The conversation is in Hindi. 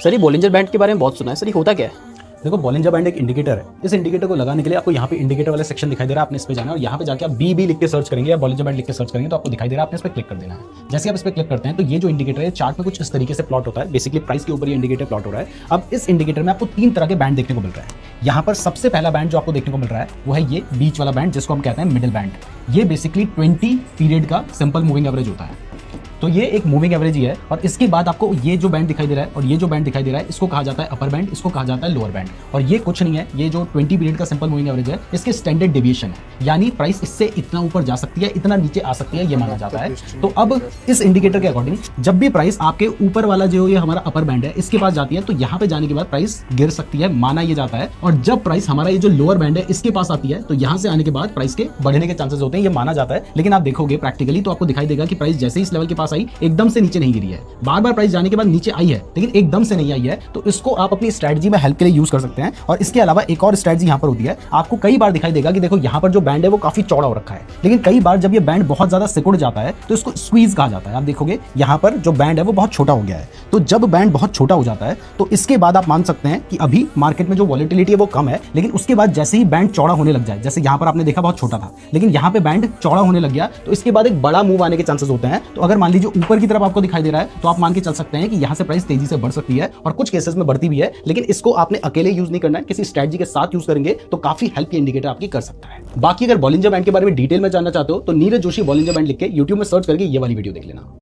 सर ये बॉलिंजर बैंड के बारे में बहुत सुना है, सर ये होता क्या है? देखो, बॉलिंजर बैंड एक इंडिकेटर है। इस इंडिकेटर को लगाने के लिए आपको यहाँ पे इंडिकेटर वाला सेक्शन दिखाई दे रहा है, आपने इस पे जाना है और यहाँ पे जाके आप बी लिख के सर्च करेंगे या बॉलिंजर बैंड लिख के सर्च करेंगे तो आपको दिखाई दे रहा है, आपने इस पे क्लिक कर देना है। जैसे आप इस पे क्लिक करते हैं तो ये जो इंडिकेटर है चार्ट में कुछ इस तरीके से प्लॉट होता है। बेसिकली प्राइस के ऊपर ये इंडिकेटर प्लॉट हो रहा है। अब इस इंडिकेटर में आपको 3 तरह के बैंड देखने को मिल रहा है। यहाँ पर सबसे पहला बैंड जो आपको देखने को मिल रहा है वो है ये बीच वाला बैंड, जिसको हम कहते हैं मिडिल बैंड। ये बेसिकली 20 पीरियड का सिंपल मूविंग एवरेज होता है। तो ये एक मूविंग एवरेज ही है। और इसके बाद आपको ये जो बैंड दिखाई दे रहा है और ये जो बैंड दिखाई दे रहा है, इसको कहा जाता है अपर बैंड, इसको कहा जाता है लोअर बैंड। और ये कुछ नहीं है, ये जो 20 पीरियड का सिंपल मूविंग एवरेज है, इसके स्टैंडर्ड डेविएशन है। यानी प्राइस इससे इतना ऊपर जा सकती है, इतना नीचे आ सकती है, ये माना जाता है। तो अब इस इंडिकेटर के अकॉर्डिंग जब भी प्राइस आपके ऊपर वाला जो ये हमारा अपर बैंड है इसके पास जाती है तो यहाँ पे जाने के बाद प्राइस गिर सकती है, माना ये जाता है। और जब प्राइस हमारा ये जो लोअर बैंड है इसके पास आती है तो यहाँ से आने के बाद प्राइस के बढ़ने के चांसेस होते हैं, ये माना जाता है। लेकिन आप देखोगे प्रैक्टिकली तो आपको दिखाई देगा कि प्राइस जैसे ही इस लेवल के पास आई एकदम से नीचे नहीं गिरी है। बार बार प्राइस जाने के बाद नीचे आई है लेकिन एकदम से नहीं आई है। तो इसको आप अपनी स्ट्रेटजी में हेल्प के लिए यूज कर सकते हैं। और इसके अलावा एक और स्ट्रेटजी यहाँ पर होती है। आपको कई बार दिखाई देगा कि देखो यहाँ पर जो बैंड है वो काफी चौड़ा हो रखा है, लेकिन कई बार जब ये बैंड बहुत ज्यादा सिकुड़ जाता है तो इसको स्क्वीज कहा जाता है। आप देखोगे यहाँ पर जो बैंड है वो बहुत छोटा हो गया है। तो जब बैंड बहुत छोटा हो जाता है तो इसके बाद आप मान सकते हैं कि अभी मार्केट में जो वॉलेटिलिटी है वो कम है, लेकिन उसके बाद जैसे ही बैंड चौड़ा होने लग जाए, जैसे यहाँ पर आपने देखा बहुत छोटा था लेकिन यहाँ पे बैंड चौड़ा होने लग गया, तो इसके बाद एक बड़ा मूव आने के चांसेस होते हैं। तो अगर मान लीजिए ऊपर की तरफ आपको दिखाई दे रहा है तो आप मान के चल सकते हैं कि यहां से प्राइस तेजी से बढ़ सकती है और कुछ केसेस में बढ़ती भी है। लेकिन इसको आपने अकेले यूज नहीं करना है, किसी स्ट्रेटजी के साथ यूज करेंगे तो काफी हेल्प ये इंडिकेटर आपकी कर सकता है। बाकी अगर बॉलिंजर बैंड के बारे में डिटेल में जानना चाहते हो तो नीरज जोशी बॉलिंजर बैंड लिख के यूट्यूब में सर्च करके ये वाली वीडियो देख लेना।